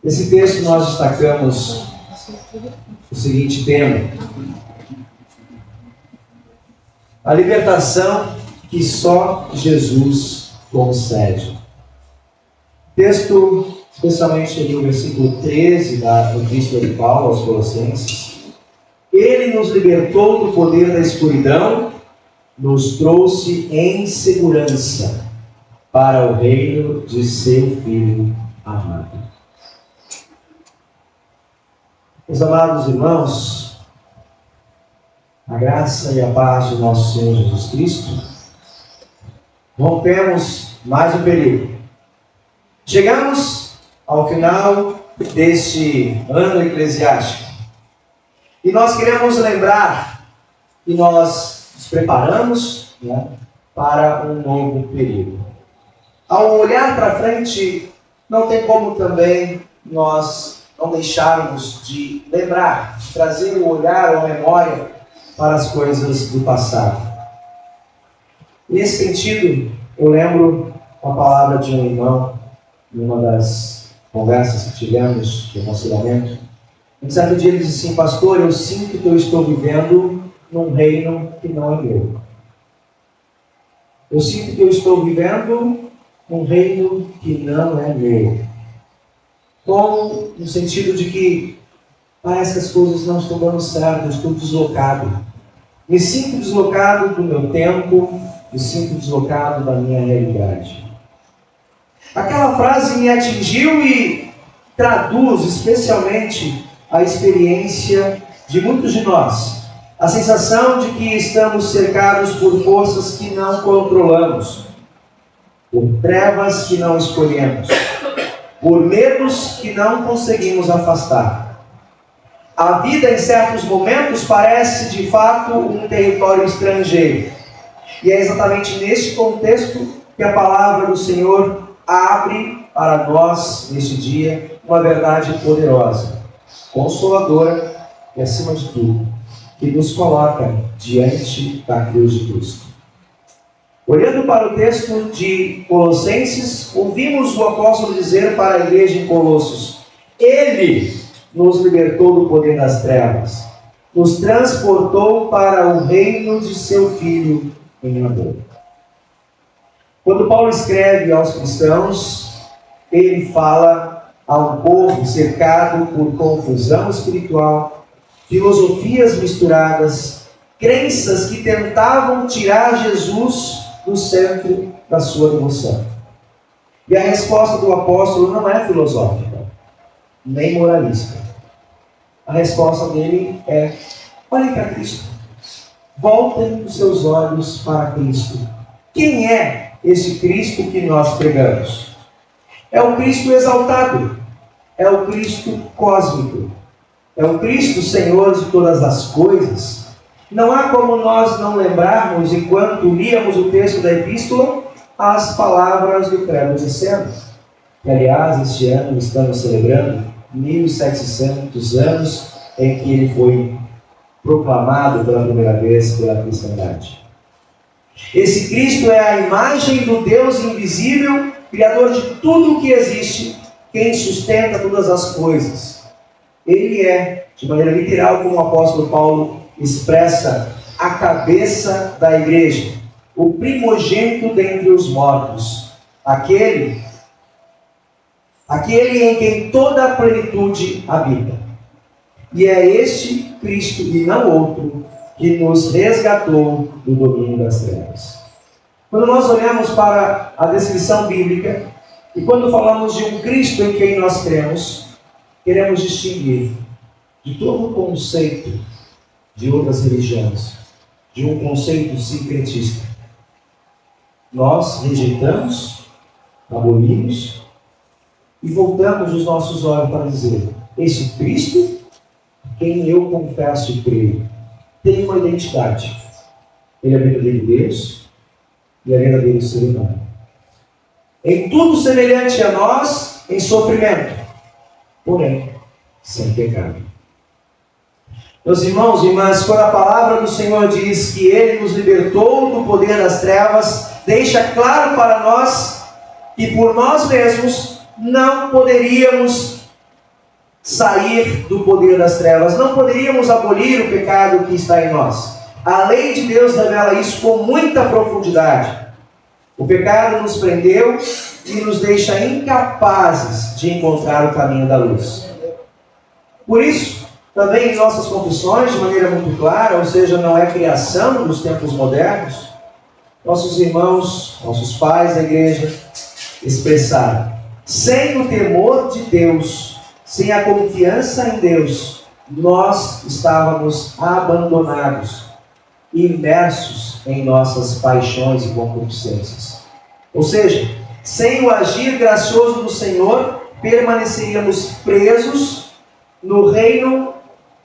Nesse texto nós destacamos o seguinte tema: a libertação que só Jesus concede. Texto, especialmente no versículo 13 da Epístola de Paulo aos Colossenses. Ele nos libertou do poder da escuridão, nos trouxe em segurança para o reino de seu Filho amado. Meus amados irmãos, a graça e a paz do nosso Senhor Jesus Cristo, rompemos mais um período. Chegamos ao final deste ano eclesiástico e nós queremos lembrar que nós nos preparamos, para um novo período. Ao olhar para frente, não tem como também nós não deixarmos de lembrar, de trazer o olhar ou a memória para as coisas do passado. Nesse sentido, eu lembro a palavra de um irmão, numa das conversas que tivemos de aconselhamento. Um certo dia ele disse assim: pastor, eu sinto que eu estou vivendo num reino que não é meu. Eu sinto que eu estou vivendo num reino que não é meu. Como no sentido de que parece que as coisas não estão dando certo, eu estou deslocado. Me sinto deslocado do meu tempo, me sinto deslocado da minha realidade. Aquela frase me atingiu e traduz especialmente a experiência de muitos de nós. A sensação de que estamos cercados por forças que não controlamos, por trevas que não escolhemos, por medos que não conseguimos afastar. A vida, em certos momentos, parece de fato um território estrangeiro. E é exatamente neste contexto que a palavra do Senhor abre para nós, neste dia, uma verdade poderosa, consoladora e, acima de tudo, que nos coloca diante da cruz de Cristo. Olhando para o texto de Colossenses, ouvimos o apóstolo dizer para a igreja em Colossos: Ele nos libertou do poder das trevas, nos transportou para o reino de seu Filho em amor. Quando Paulo escreve aos cristãos, ele fala a um povo cercado por confusão espiritual, filosofias misturadas, crenças que tentavam tirar Jesus do centro da sua devoção. E a resposta do apóstolo não é filosófica, nem moralista. A resposta dele é: olhem para Cristo. Voltem os seus olhos para Cristo. Quem é esse Cristo que nós pregamos? É o Cristo exaltado, é o Cristo cósmico, é o Cristo Senhor de todas as coisas. Não há como nós não lembrarmos, enquanto líamos o texto da epístola, as palavras do credo niceno. Que, aliás, este ano estamos celebrando 1700 anos em que ele foi proclamado pela primeira vez pela cristandade. Esse Cristo é a imagem do Deus invisível, Criador de tudo o que existe, quem sustenta todas as coisas. Ele é, de maneira literal, como o apóstolo Paulo expressa, a cabeça da igreja, o primogênito dentre os mortos, aquele em quem toda a plenitude habita. E é este Cristo, e não outro, que nos resgatou do domínio das trevas. Quando nós olhamos para a descrição bíblica, e quando falamos de um Cristo em quem nós cremos, queremos distinguir de todo o conceito de outras religiões, de um conceito sincretista. Nós rejeitamos, abolimos e voltamos os nossos olhos para dizer: esse Cristo, quem eu confesso e creio, tem uma identidade. Ele é verdadeiro Deus e é verdadeiro ser humano. Em tudo semelhante a nós, em sofrimento, porém sem pecado. Meus irmãos e irmãs, quando a palavra do Senhor diz que Ele nos libertou do poder das trevas, deixa claro para nós que por nós mesmos não poderíamos sair do poder das trevas. Não poderíamos abolir o pecado que está em nós. A lei de Deus revela isso com muita profundidade. O pecado nos prendeu e nos deixa incapazes de encontrar o caminho da luz. Por isso, também em nossas confissões, de maneira muito clara, ou seja, não é criação dos tempos modernos, nossos irmãos, nossos pais da igreja expressaram: sem o temor de Deus, sem a confiança em Deus, nós estávamos abandonados, imersos em nossas paixões e concupiscências. Ou seja, sem o agir gracioso do Senhor, permaneceríamos presos no reino,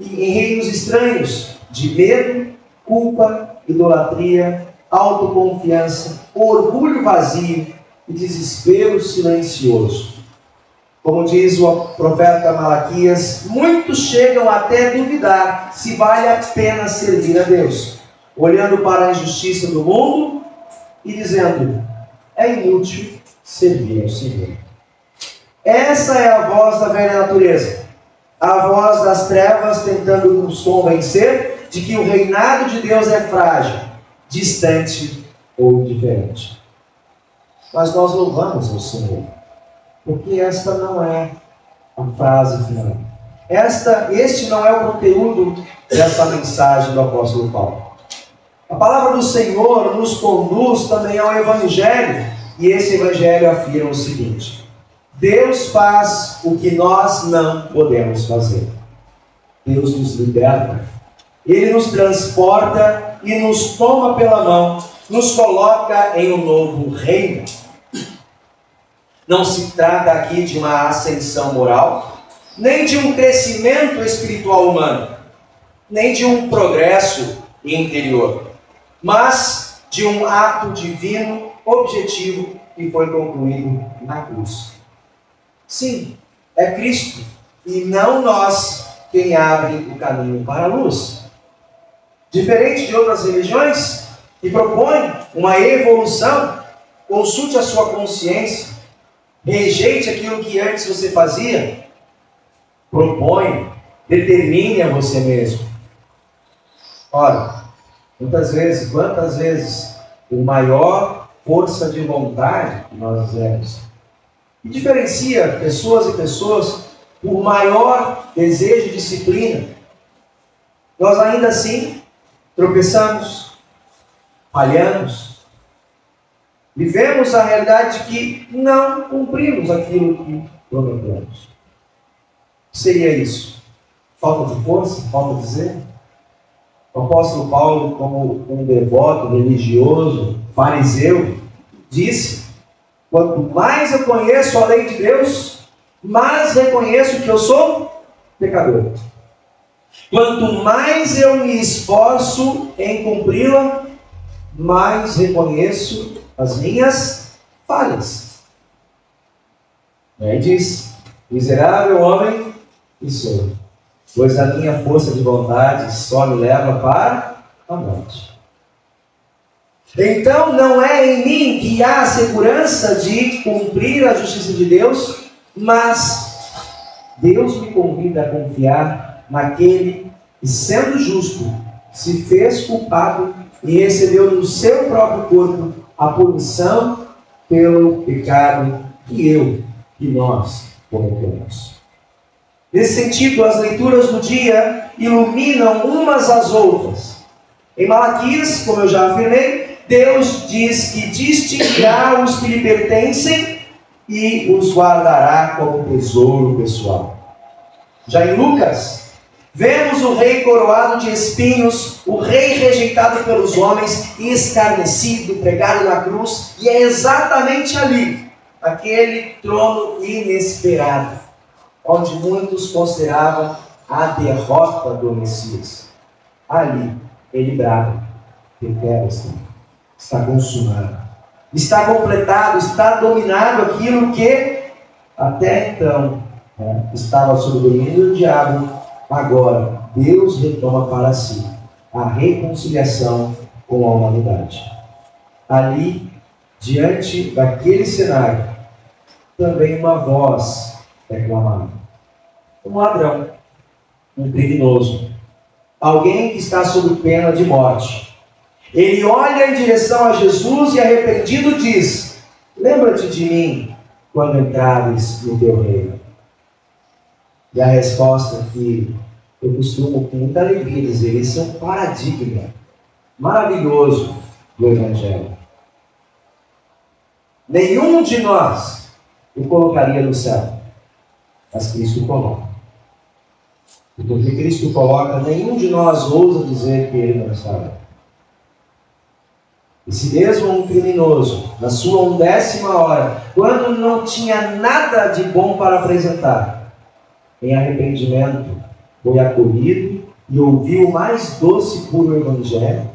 em reinos estranhos, de medo, culpa, idolatria, autoconfiança, orgulho vazio e desespero silencioso. Como diz o profeta Malaquias, muitos chegam até a duvidar se vale a pena servir a Deus, olhando para a injustiça do mundo e dizendo: é inútil servir ao Senhor. Essa é a voz da velha natureza, a voz das trevas tentando nos convencer de que o reinado de Deus é frágil, distante ou indiferente. Mas nós louvamos o Senhor, porque esta não é a frase final. Este não é o conteúdo desta mensagem do apóstolo Paulo. A palavra do Senhor nos conduz também ao Evangelho, e esse Evangelho afirma o seguinte: Deus faz o que nós não podemos fazer. Deus nos liberta, Ele nos transporta e nos toma pela mão, nos coloca em um novo reino. Não se trata aqui de uma ascensão moral, nem de um crescimento espiritual humano, nem de um progresso interior, mas de um ato divino, objetivo, que foi concluído na cruz. Sim, é Cristo, e não nós, quem abre o caminho para a luz. Diferente de outras religiões, que propõem uma evolução, consulte a sua consciência, rejeite aquilo que antes você fazia, propõe, determine a você mesmo. Ora, quantas vezes, o maior força de vontade que nós fizemos, que diferencia pessoas e pessoas por maior desejo de disciplina, nós ainda assim tropeçamos, falhamos, vivemos a realidade de que não cumprimos aquilo que prometemos. O que seria isso? Falta de força? Falta de zelo? O apóstolo Paulo, como um devoto religioso, fariseu, disse: quanto mais eu conheço a lei de Deus, mais reconheço que eu sou pecador. Quanto mais eu me esforço em cumpri-la, mais reconheço as minhas falhas. E aí diz: miserável homem que sou, pois a minha força de vontade só me leva para a morte. Então não é em mim que há a segurança de cumprir a justiça de Deus, mas Deus me convida a confiar naquele que, sendo justo, se fez culpado e recebeu no seu próprio corpo a punição pelo pecado que nós cometemos. Nesse sentido, as leituras do dia iluminam umas às outras. Em Malaquias, como eu já afirmei, Deus diz que distinguirá os que lhe pertencem e os guardará como tesouro pessoal. Já em Lucas, vemos o rei coroado de espinhos, o rei rejeitado pelos homens, escarnecido, pregado na cruz, e é exatamente ali, aquele trono inesperado, onde muitos consideravam a derrota do Messias. Ali, ele brava: está consumado, está completado, está dominado aquilo que até então estava sob o domínio do diabo. Agora, Deus retoma para si a reconciliação com a humanidade. Ali, diante daquele cenário, também uma voz é clamada: Um ladrão, um criminoso, alguém que está sob pena de morte. Ele olha em direção a Jesus e, arrependido, diz: lembra-te de mim quando entrares no teu reino. E a resposta que eu costumo com muita alegria dizer: esse é um paradigma maravilhoso do Evangelho. Nenhum de nós o colocaria no céu, mas Cristo coloca. E porque Cristo coloca, nenhum de nós ousa dizer que ele não está lá. E se mesmo um criminoso, na sua 11ª hora, quando não tinha nada de bom para apresentar, em arrependimento, foi acolhido e ouviu o mais doce e puro Evangelho,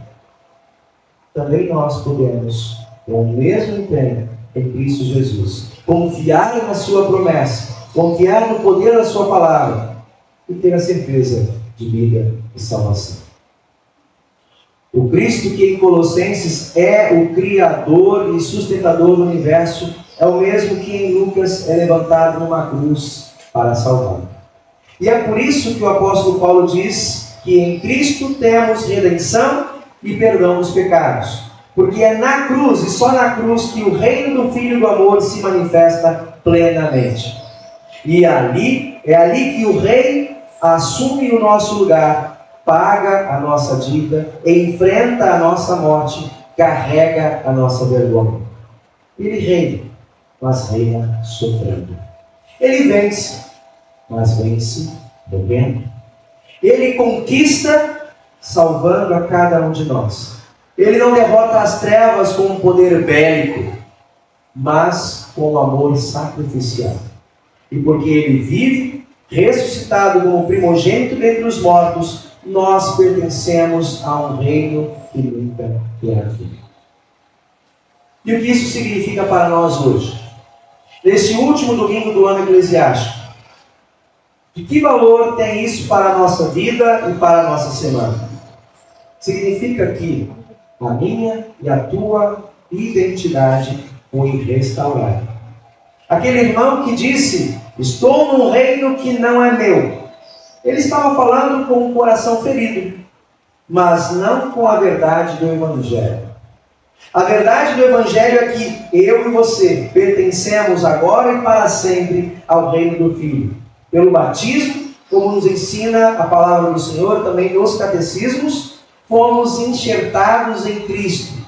também nós podemos, com o mesmo empenho em Cristo Jesus, confiar na sua promessa, confiar no poder da sua palavra e ter a certeza de vida e salvação. O Cristo que em Colossenses é o Criador e sustentador do universo é o mesmo que em Lucas é levantado numa cruz para salvar. E é por isso que o apóstolo Paulo diz que em Cristo temos redenção e perdão dos pecados. Porque é na cruz e só na cruz que o reino do Filho do amor se manifesta plenamente. E é ali que o Rei assume o nosso lugar, paga a nossa dívida, enfrenta a nossa morte, carrega a nossa vergonha. Ele reina, mas reina sofrendo. Ele vence, mas vence bebendo. Ele conquista, salvando a cada um de nós. Ele não derrota as trevas com um poder bélico, mas com o amor sacrificial. E porque ele vive, ressuscitado como primogênito dentre os mortos, nós pertencemos a um reino que nunca terá fim. E o que isso significa para nós hoje? Neste último domingo do ano eclesiástico, de que valor tem isso para a nossa vida e para a nossa semana? Significa que a minha e a tua identidade foi restaurada. Aquele irmão que disse: estou num reino que não é meu. Ele estava falando com o coração ferido, mas não com a verdade do Evangelho. A verdade do Evangelho é que eu e você pertencemos agora e para sempre ao reino do Filho. Pelo batismo, como nos ensina a palavra do Senhor, também nos catecismos, fomos enxertados em Cristo.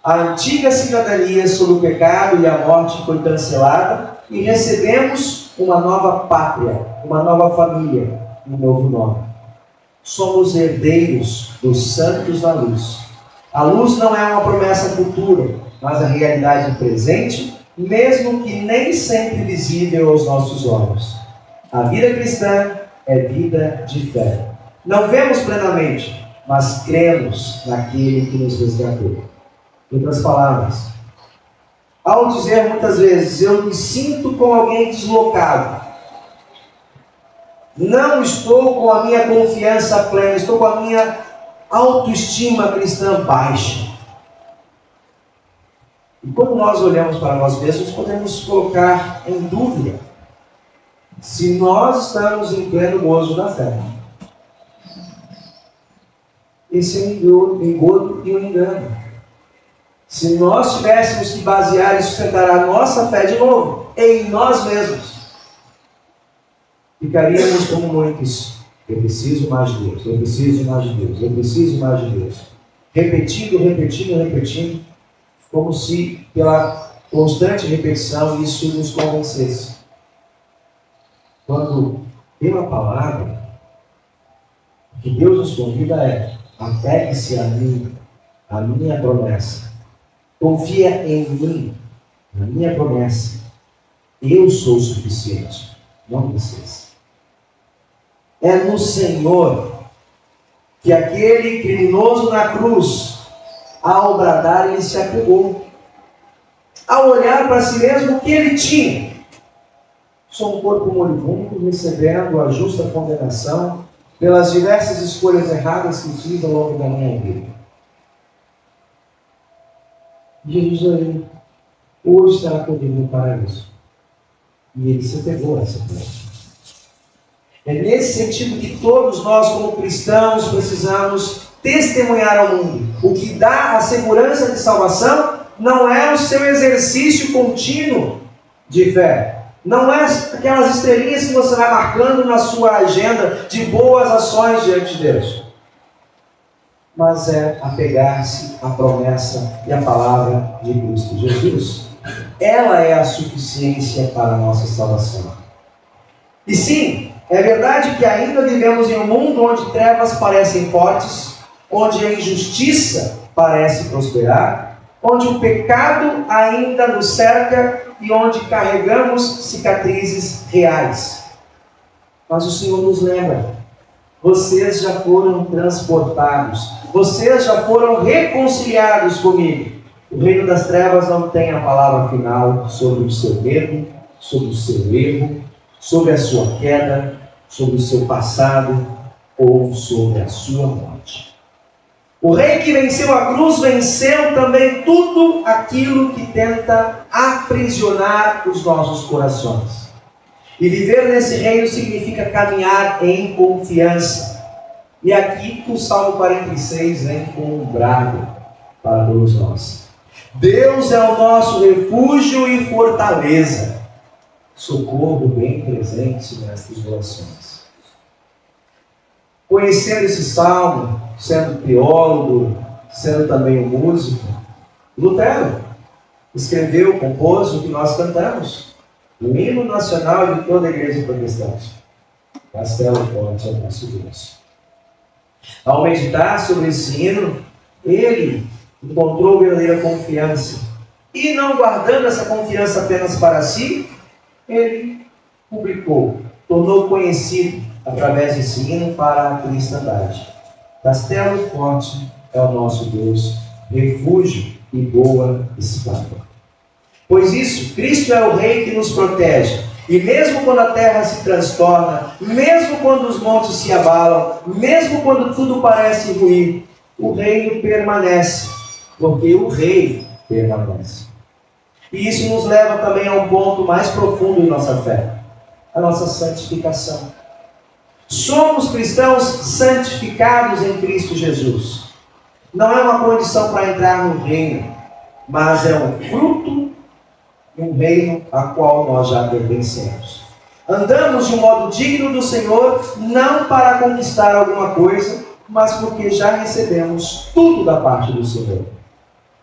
A antiga cidadania sobre o pecado e a morte foi cancelada e recebemos uma nova pátria, uma nova família, um novo nome. Somos herdeiros dos santos da luz. A luz não é uma promessa futura, mas a realidade presente, mesmo que nem sempre visível aos nossos olhos. A vida cristã é vida de fé. Não vemos plenamente, mas cremos naquele que nos resgatou. Em outras palavras, ao dizer muitas vezes, eu me sinto como alguém deslocado, não estou com a minha confiança plena, estou com a minha autoestima cristã baixa. E quando nós olhamos para nós mesmos, podemos colocar em dúvida se nós estamos em pleno gozo da fé. Esse é um engodo e um engano. Se nós tivéssemos que basear e sustentar a nossa fé de novo em nós mesmos, ficaríamos como muitos: eu preciso mais de Deus, eu preciso mais de Deus, eu preciso mais de Deus. Repetindo, como se pela constante repetição isso nos convencesse. Quando pela palavra, o que Deus nos convida é: apegue-se a mim, a minha promessa. Confia em mim, na minha promessa. Eu sou o suficiente, não vocês. É no Senhor que aquele criminoso na cruz, ao bradar, ele se apegou. Ao olhar para si mesmo, o que ele tinha? Sou um corpo moribundo, recebendo a justa condenação pelas diversas escolhas erradas que fiz ao longo da minha vida. Jesus aí, hoje estará convidando para isso. E ele se apegou a essa promessa. É nesse sentido que todos nós, como cristãos, precisamos testemunhar ao mundo. O que dá a segurança de salvação não é o seu exercício contínuo de fé. Não é aquelas estrelinhas que você vai marcando na sua agenda de boas ações diante de Deus. Mas é apegar-se à promessa e à palavra de Cristo Jesus. Ela é a suficiência para a nossa salvação. E sim, é verdade que ainda vivemos em um mundo onde trevas parecem fortes, onde a injustiça parece prosperar, onde o pecado ainda nos cerca e onde carregamos cicatrizes reais. Mas o Senhor nos lembra: vocês já foram transportados, vocês já foram reconciliados comigo. O reino das trevas não tem a palavra final sobre o seu medo, sobre o seu erro, sobre a sua queda, sobre o seu passado ou sobre a sua morte. O rei que venceu a cruz venceu também tudo aquilo que tenta aprisionar os nossos corações. E viver nesse reino significa caminhar em confiança. E aqui o Salmo 46 vem com um brado para todos nós. Deus é o nosso refúgio e fortaleza, socorro bem presente nestas orações. Conhecendo esse salmo, sendo teólogo, sendo também um músico, Lutero escreveu, compôs o que nós cantamos, o hino nacional de toda a igreja protestante. Castelo forte é o nosso Deus. Ao meditar sobre esse hino, ele encontrou verdadeira confiança. E não guardando essa confiança apenas para si, ele publicou, tornou conhecido através desse hino para a cristandade. Castelo forte é o nosso Deus, refúgio e boa espada. Pois isso, Cristo é o Rei que nos protege. E mesmo quando a terra se transtorna, mesmo quando os montes se abalam, mesmo quando tudo parece ruir, o reino permanece, porque o Rei permanece. E isso nos leva também a um ponto mais profundo em nossa fé, a nossa santificação. Somos cristãos santificados em Cristo Jesus. Não é uma condição para entrar no reino, mas é um fruto de um reino a qual nós já pertencemos. Andamos de um modo digno do Senhor, não para conquistar alguma coisa, mas porque já recebemos tudo da parte do Senhor.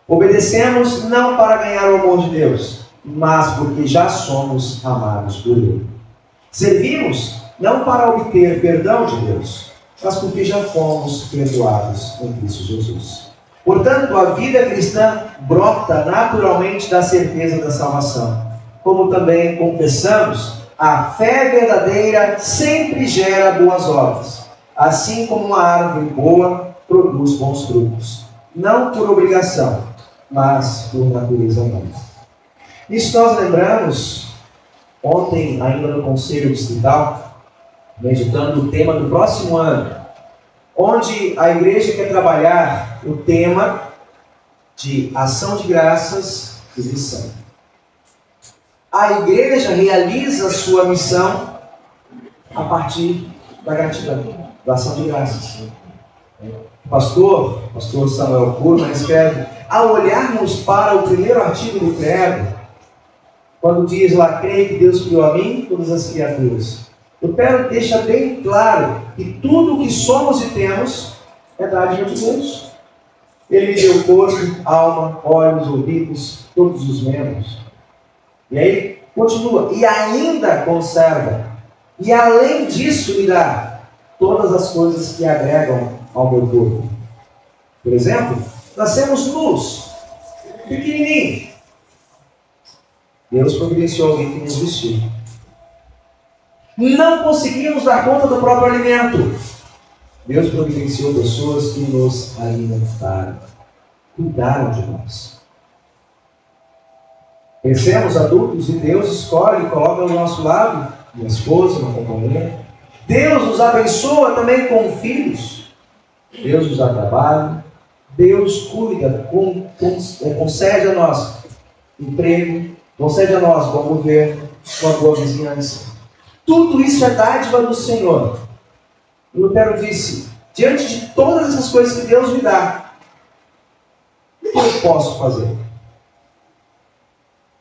Obedecemos não para ganhar o amor de Deus, mas porque já somos amados por Ele. Servimos não para obter perdão de Deus, mas porque já fomos perdoados em Cristo Jesus. Portanto, a vida cristã brota naturalmente da certeza da salvação. Como também confessamos, a fé verdadeira sempre gera boas obras, assim como uma árvore boa produz bons frutos, não por obrigação, mas por natureza humana. Isso nós lembramos ontem, ainda no Conselho Distrital, meditando o tema do próximo ano, onde a igreja quer trabalhar o tema de ação de graças e missão. A igreja realiza a sua missão a partir da gratidão, da ação de graças. O pastor Samuel Kurman escreve: ao olharmos para o primeiro artigo do credo, quando diz lá, creio que Deus criou a mim e todas as criaturas, Lutero deixa bem claro que tudo o que somos e temos é dádiva de Deus. Ele me deu corpo, alma, olhos, ouvidos, todos os membros. E aí continua, e ainda conserva, e além disso me dá todas as coisas que agregam ao meu corpo. Por exemplo, nascemos nus, pequenininho. Deus providenciou alguém que nos vestiu. Não conseguimos dar conta do próprio alimento. Deus providenciou pessoas que nos alimentaram, cuidaram de nós. Crescemos adultos e Deus escolhe e coloca ao nosso lado uma esposa, uma companheira. Deus nos abençoa também com filhos. Deus nos dá trabalho. Deus cuida, concede a nós emprego, concede a nós bom governo, uma boa vizinhança. Tudo isso é dádiva do Senhor. Lutero disse: diante de todas essas coisas que Deus me dá, o que eu posso fazer?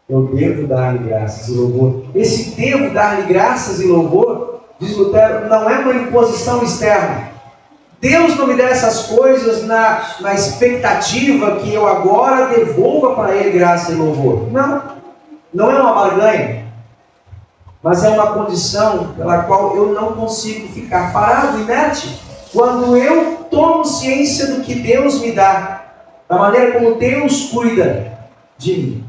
Eu devo dar-lhe graças e louvor. Esse devo dar-lhe graças e louvor, diz Lutero, não é uma imposição externa. Deus não me dá essas coisas na expectativa que eu agora devolva para Ele graça e louvor. Não. Não é uma barganha. Mas é uma condição pela qual eu não consigo ficar parado, inerte. Quando eu tomo ciência do que Deus me dá, da maneira como Deus cuida de mim.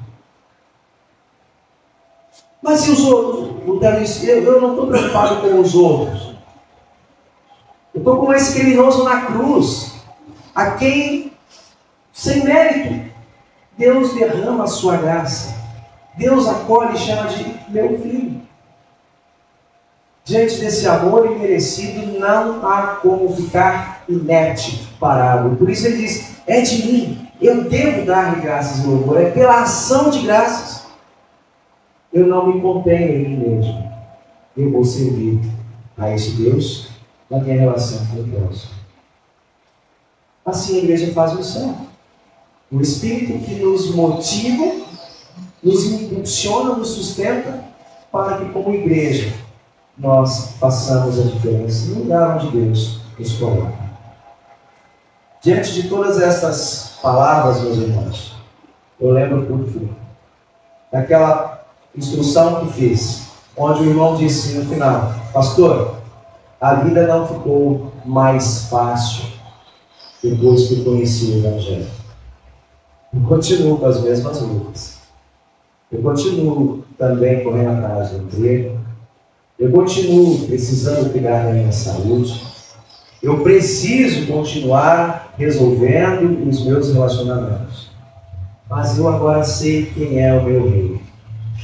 Mas e os outros? Lutero disse: eu não estou preocupado com os outros. Eu estou como esse criminoso na cruz, a quem, sem mérito, Deus derrama a sua graça. Deus acolhe e chama de meu filho. Diante desse amor imerecido, não há como ficar inerte, parado. Por isso ele diz: é de mim, eu devo dar-lhe graças e louvor, é pela ação de graças. Eu não me contenho em mim mesmo. Eu vou servir a esse Deus na minha relação com Deus. Assim a igreja faz missão. O Espírito que nos motiva, nos impulsiona, nos sustenta, para que como igreja nós façamos a diferença no lugar onde Deus nos coloca. Diante de todas estas palavras, meus irmãos, eu lembro por fim daquela instrução que fiz, onde o irmão disse no final: pastor, a vida não ficou mais fácil depois que conheci o Evangelho. Eu continuo com as mesmas lutas. Eu continuo também correndo atrás do emprego. Eu continuo precisando cuidar da minha saúde. Eu preciso continuar resolvendo os meus relacionamentos. Mas eu agora sei quem é o meu rei.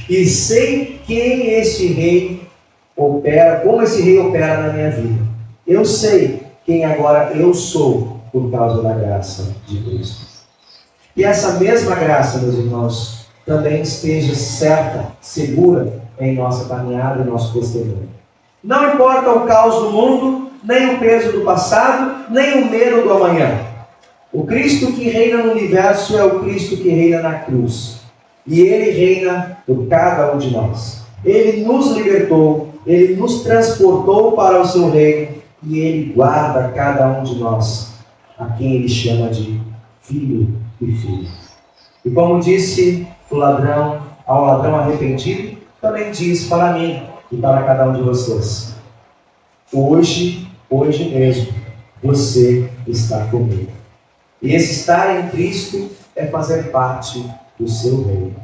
E sei quem esse rei opera, como esse rei opera na minha vida. Eu sei quem agora eu sou por causa da graça de Cristo. E essa mesma graça, meus irmãos, também esteja certa, segura em nossa caminhada e nosso testemunho. Não importa o caos do mundo, nem o peso do passado, nem o medo do amanhã. O Cristo que reina no universo é o Cristo que reina na cruz. E Ele reina por cada um de nós. Ele nos libertou, Ele nos transportou para o seu reino e Ele guarda cada um de nós, a quem Ele chama de filho e filha. E como disse o ladrão ao ladrão arrependido, também diz para mim e para cada um de vocês: hoje mesmo, você está comigo. E esse estar em Cristo é fazer parte do seu reino.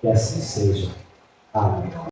Que assim seja. Amém.